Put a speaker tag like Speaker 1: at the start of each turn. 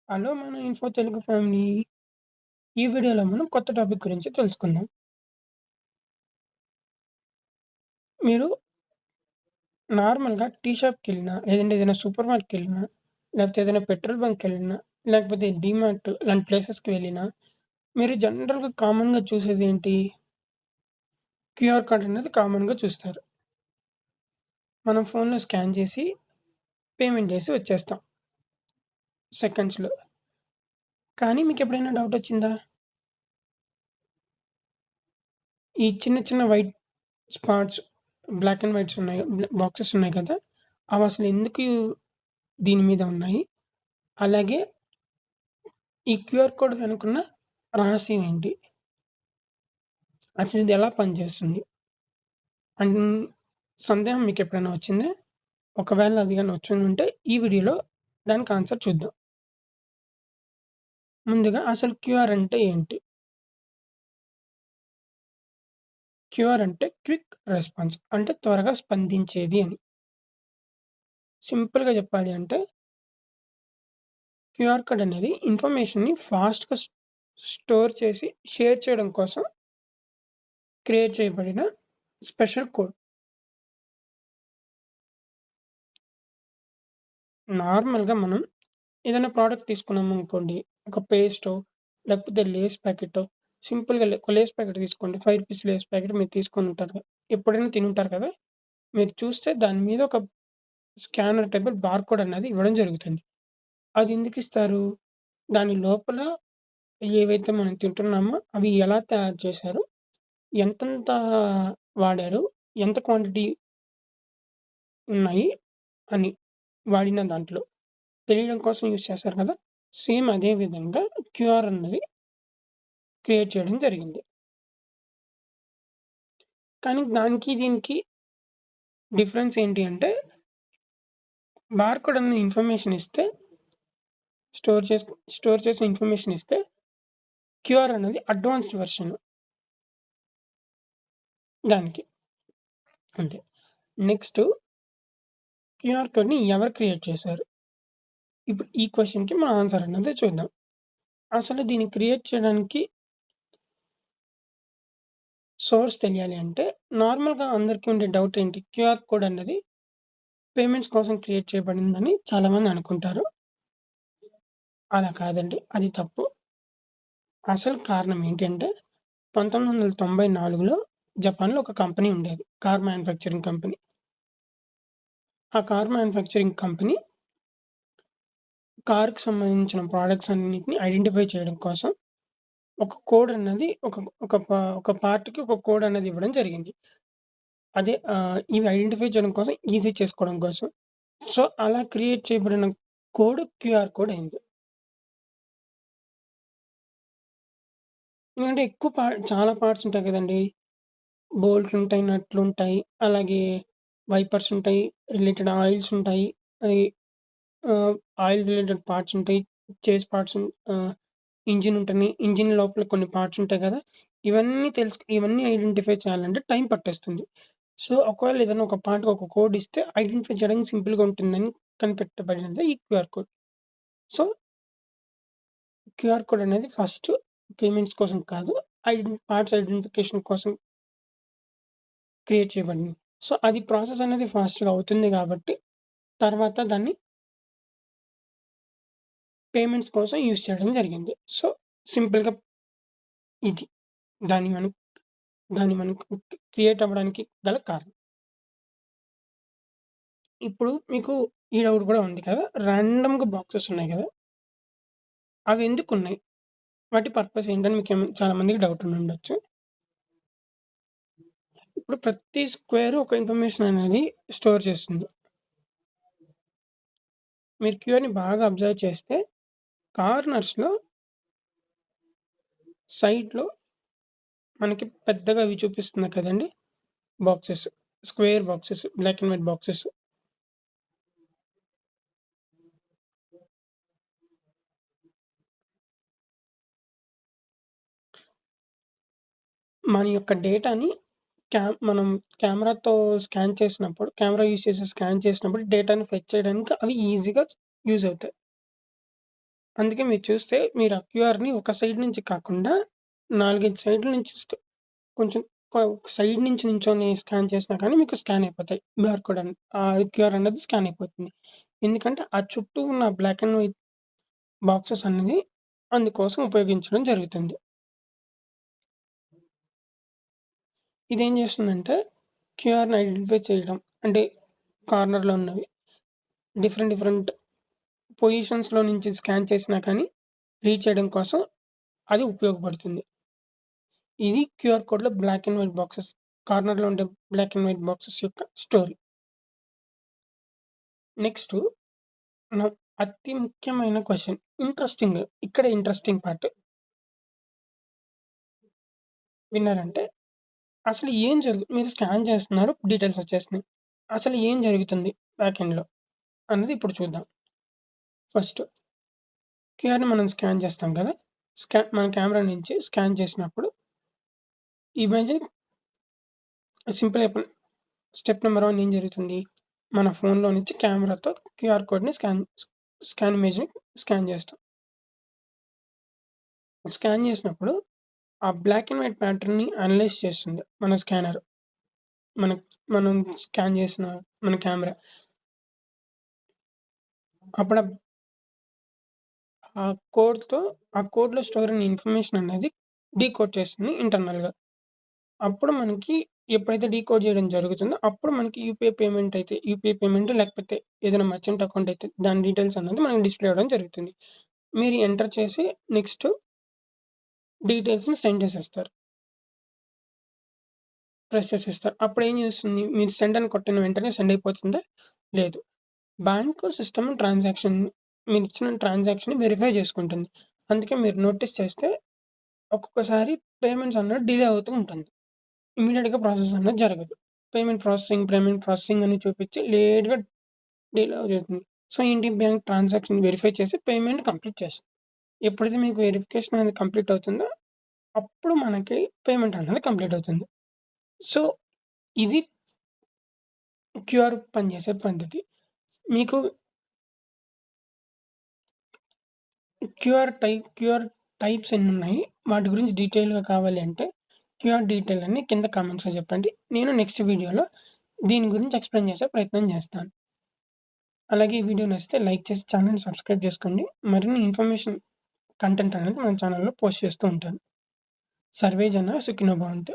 Speaker 1: Hello మన info Telugu family. ఈ వీడియోలో మనం కొత్త టాపిక్ గురించి తెలుసుకుందాం. మీరు నార్మల్‌గా టీ షాప్‌కెళ్ళినా, లేదంటే ఏదైనా సూపర్ మార్ట్‌కెళ్ళినా, లేకపోతే ఏదైనా పెట్రోల్ బంక్‌కెళ్ళినా, లేకపోతే డీమార్ట్ లాంటి ప్లేసెస్‌కి వెళ్ళినా, మీరు జనరల్‌గా కామన్‌గా చూసేదేంటి? క్యూఆర్ కోడ్ అనేది కామన్‌గా చూస్తారు. మనం ఫోన్‌లో స్కాన్ చేసి, పేమెంట్ చేసి వచ్చేస్తాం సెకండ్స్‌లో. కానీ మీకెప్పుడైనా డౌటొచ్చిందా? ఈ చిన్న చిన్న white spots, black and whites ఉన్నాయి. బాక్సెస్ ఉన్నాయి కదా! అవసలు ఎందుకు దీని మీద ఉన్నాయి? అలాగే ఈ క్యూఆర్ కోడ్ వెనుకున్న రహస్యం ఏంటి? అసలు ఇది ఎలా పనిచేస్తుంది? అన్ సందేహం మీకెప్పుడైనా వచ్చిందా? ఒకవేళ అది గాని వచ్చుండుంటే ఈ వీడియోలో దానికి ఆన్సర్ చూద్దాం. ముందుగా అసలు క్యూఆర్ అంటే ఏంటి? క్యూఆర్ అంటే క్విక్ రెస్పాన్స్ అంటే త్వరగా స్పందించేది అని. సింపుల్‌గా చెప్పాలి అంటే క్యూఆర్ కోడ్ అనేది ఇన్ఫర్మేషన్‌ని ఫాస్ట్‌గా స్టోర్ చేసి షేర్ చేయడం కోసం క్రియేట్ చేయబడిన స్పెషల్ కోడ్. నార్మల్‌గా మనం ఏదైనా ప్రోడక్ట్ తీసుకున్నామనుకోండి. ఒక పేస్టో, లేకపోతే లేస్ ప్యాకెటో సింపుల్‌గా ఒక లేస్ ప్యాకెట్ తీసుకోండి. రూ. 5 లేస్ ప్యాకెట్ మీరు తీసుకొనుంటారు. ఎప్పుడైనా తినుంటారు కదా! మీరు చూస్తే దాని మీద ఒక స్కానర్ టైపు బార్‌కోడ్ అనేది ఇవ్వడం జరుగుతుంది. అది ఎందుకిస్తారు? దాని లోపల ఏవైతే మనం తింటున్నామో అవి ఎలా తయారు చేశారు? ఎంతెంత వాడారు? ఎంత క్వాంటిటీ ఉన్నాయి అని వాడిన దాంట్లో తెలియడం కోసం యూజ్ చేస్తారు కదా! సేమ్ అదే విధంగా క్యూఆర్ అన్నది క్రియేట్ చేయడం జరిగింది. కానీ దానికి దీనికి డిఫరెన్స్ ఏంటి అంటే బార్‌కోడ్ అన్న ఇన్ఫర్మేషన్ ఇస్తే స్టోర్ చేసిన ఇన్ఫర్మేషన్ ఇస్తే క్యూఆర్ అనేది అడ్వాన్స్డ్ వెర్షన్ దానికి. అంటే నెక్స్ట్ క్యూఆర్ కోడ్‌ని ఎవరు క్రియేట్ చేశారు? ఇప్పుడు ఈ క్వెషన్‌కి మన ఆన్సర్ అన్నది చూద్దాం. అసలు దీన్ని క్రియేట్ చేయడానికి సోర్స్ తెలియాలి అంటే నార్మల్‌గా అందరికీ ఉండే డౌట్ ఏంటి? క్యూఆర్ కోడ్ అన్నది పేమెంట్స్ కోసం క్రియేట్ చేయబడిందని చాలామంది అనుకుంటారు. అలా కాదండి. అది తప్పు. అసలు కారణం ఏంటి అంటే 1994లో జపాన్‌లో ఒక కంపెనీ ఉండేది. Car manufacturing company. ఆ కార్ మ్యానుఫ్యాక్చరింగ్ కంపెనీ కార్‌కి సంబంధించిన ప్రొడక్ట్స్ అన్నిటిని ఐడెంటిఫై చేయడం కోసం ఒక కోడ్ అన్నది ఒక ఒక ప ఒక పార్ట్‌కి ఒక కోడ్ అనేది ఇవ్వడం జరిగింది. అదే ఇవి ఐడెంటిఫై చేయడం కోసం, ఈజీ చేసుకోవడం కోసం. సో, అలా క్రియేట్ చేయబడిన కోడ్ క్యూఆర్ కోడ్ అయింది. ఎందుకంటే ఎక్కువ చాలా పార్ట్స్ ఉంటాయి కదండీ! బోల్ట్లుంటాయి, నట్లుంటాయి, అలాగే వైపర్స్ ఉంటాయి, రిలేటెడ్ ఆయిల్స్ ఉంటాయి. అయి ఆహ్, ఆయిల్ రిలేటెడ్ పార్ట్స్ ఉంటాయి. చేస్ పార్ట్స్ ఆహ్, ఇంజిన్ ఉంటుంది. ఇంజిన్ లోపల కొన్ని పార్ట్స్ ఉంటాయి కదా! ఇవన్నీ ఐడెంటిఫై చేయాలంటే టైం పట్టేస్తుంది. సో, ఒకవేళ ఏదైనా ఒక పార్ట్‌కి ఒక కోడ్ ఇస్తే ఐడెంటిఫై చేయడానికి సింపుల్‌గా ఉంటుందని కనిపెట్టబడినదే ఈ QR code. So, QR code అనేది ఫస్ట్ పేమెంట్స్ కోసం కాదు. పార్ట్స్ ఐడెంటిఫికేషన్ కోసం క్రియేట్ చేయబడింది. సో, అది ప్రాసెస్ అనేది ఫాస్ట్‌గా అవుతుంది గాబట్టి, తర్వాత దాన్ని పేమెంట్స్ కోసం యూజ్ చేయడం జరిగింది. సో, సింపుల్‌గా ఇది. దాన్ని మనం దాన్ని మనకు క్రియేట్ అవ్వడానికి గల కారణం. ఇప్పుడు మీకు ఈ డౌట్ గూడా ఉంది కదా! రాండమ్‌గా బాక్సెస్ ఉన్నాయి గదా! అవెందుకున్నాయి? వాటి పర్పస్ ఏంటని చాలా మందికి డౌట్ ఉండుండొచ్చు. ఇప్పుడు ప్రతి స్క్వేర్ ఒక ఇన్ఫర్మేషన్ అనేది స్టోర్ చేస్తుంది. మీరు క్యూని బాగా అబ్జర్వ్ చేస్తే కార్నర్స్‌లో, సైడ్‌లో మనకి పెద్దగా అవి చూపిస్తున్నాయి కదండీ! Boxes. Square boxes, black and white boxes. మన యొక్క డేటాని మనం కెమెరాతో కెమెరా యూజ్ చేసి స్కాన్ చేసినప్పుడు డేటాని ఫెచ్ చేయడానికి అవి ఈజీగా యూజ్ అవుతాయి. అందుకే మీరు చూస్తే మీరు ఆ క్యూఆర్‌ని ఒక సైడ్ నుంచి కాకుండా 4, 5 సైడ్‌ల నుంచి కొంచెం సైడ్ నుంచి నించొని స్కాన్ చేసినా కానీ మీకు స్కాన్ అయిపోతాయి. బార్‌కోడ్ క్యూఆర్ అనేది స్కాన్ అయిపోతుంది. ఎందుకంటే ఆ చుట్టూ ఉన్న బ్లాక్ అండ్ వైట్ బాక్సెస్ అనేది అందుకోసం ఉపయోగించడం జరుగుతుంది. ఇదేం చేస్తుందంటే క్యూఆర్‌ని ఐడెంటిఫై చేయడం. అంటే కార్నర్‌లో ఉన్నవి. డిఫరెంట్ పొజిషన్స్‌లో నుంచి స్కాన్ చేసినా కానీ రీడ్ చేయడం కోసం అది ఉపయోగపడుతుంది. ఇది క్యూఆర్ కోడ్‌లో బ్లాక్ అండ్ వైట్ బాక్సెస్. కార్నర్‌లో ఉండే బ్లాక్ అండ్ వైట్ బాక్సెస్ యొక్క స్టోరీ. నెక్స్టు మనం అతి ముఖ్యమైన క్వెషన్. ఇక్కడే ఇంట్రెస్టింగ్ పార్ట్. విన్నారంటే అసలు ఏం మీరు స్కాన్ చేస్తున్నారు. డీటెయిల్స్ వచ్చేస్తున్నాయి. అసలు ఏం జరుగుతుంది బ్యాక్ ఎండ్‌లో అన్నది ఇప్పుడు చూద్దాం. ఫస్ట్ క్యూఆర్‌ని మనం స్కాన్ చేస్తాం కదా! మన కెమెరా నుంచి స్కాన్ చేసినప్పుడు ఇమేజ్‌ని సింపుల్ అయిపోయి స్టెప్ నంబర్ 1 ఏం జరుగుతుంది? మన ఫోన్‌లో నుంచి కెమెరాతో క్యూఆర్ కోడ్‌ని స్కాన్ ఇమేజ్‌ని స్కాన్ చేస్తాం. స్కాన్ చేసినప్పుడు ఆ బ్లాక్ అండ్ వైట్ ప్యాటర్న్‌ని అనలైజ్ చేస్తుంది మన స్కానర్. మన మనం స్కాన్ చేసిన మన కెమెరా. అప్పుడు ఆ కోడ్‌తో ఆ కోడ్‌లో స్టోర్ అయిన ఇన్ఫర్మేషన్ అనేది డీకోడ్ చేస్తుంది ఇంటర్నల్‌గా. అప్పుడు మనకి ఎప్పుడైతే డీకోడ్ చేయడం జరుగుతుందో, అప్పుడు మనకి యూపీఐ పేమెంట్ లేకపోతే ఏదైనా మర్చెంట్ అకౌంట్ అయితే దాని డీటెయిల్స్ అన్నది మనకి డిస్‌ప్లే అవ్వడం జరుగుతుంది. మీరు ఎంటర్ చేసి నెక్స్ట్ డీటెయిల్స్‌ని సెండ్ చేసేస్తారు. ప్రెస్ చేసేస్తారు. అప్పుడేం చేస్తుంది? మీరు సెండ్ అని కొట్టిన వెంటనే సెండ్ అయిపోతుందా? లేదు. బ్యాంకు సిస్టమ్ మీరిచ్చిన ట్రాన్సాక్షన్‌ని వెరిఫై చేసుకుంటుంది. అందుకే మీరు నోటీస్ చేస్తే ఒక్కొక్కసారి పేమెంట్స్ అన్నది డిలే అవుతూ ఉంటుంది. ఇమ్మీడియేట్‌గా ప్రాసెస్ అనేది జరగదు. పేమెంట్ ప్రాసెసింగ్ అని చూపించి లేట్‌గా డిలే అవుతుంది. సో, ఏంటి బ్యాంక్ ట్రాన్సాక్షన్ వెరిఫై చేసి పేమెంట్ కంప్లీట్ చేస్తుంది. ఎప్పుడైతే మీకు వెరిఫికేషన్ అనేది కంప్లీట్ అవుతుందో, అప్పుడు మనకి పేమెంట్ అనేది కంప్లీట్ అవుతుంది. సో, ఇది క్యూఆర్ పనిచేసే పద్ధతి. మీకు క్యూఆర్ టైప్స్ ఎన్నున్నాయి? వాటి గురించి డీటెయిల్‌గా కావాలి అంటే, క్యూఆర్ డీటెయిల్ అని కింద కామెంట్స్‌లో చెప్పండి. నేను నెక్స్ట్ వీడియోలో దీని గురించి ఎక్స్‌ప్లెయిన్ చేసే ప్రయత్నం చేస్తాను. అలాగే ఈ వీడియో నచ్చితే లైక్ చేసి ఛానెల్‌ని సబ్స్క్రైబ్ చేసుకోండి. మరిన్ని ఇన్ఫర్మేషన్ కంటెంట్ అనేది మన ఛానెల్‌లో పోస్ట్ చేస్తూ ఉంటాను. సర్వే జన సుఖినో భవంతు.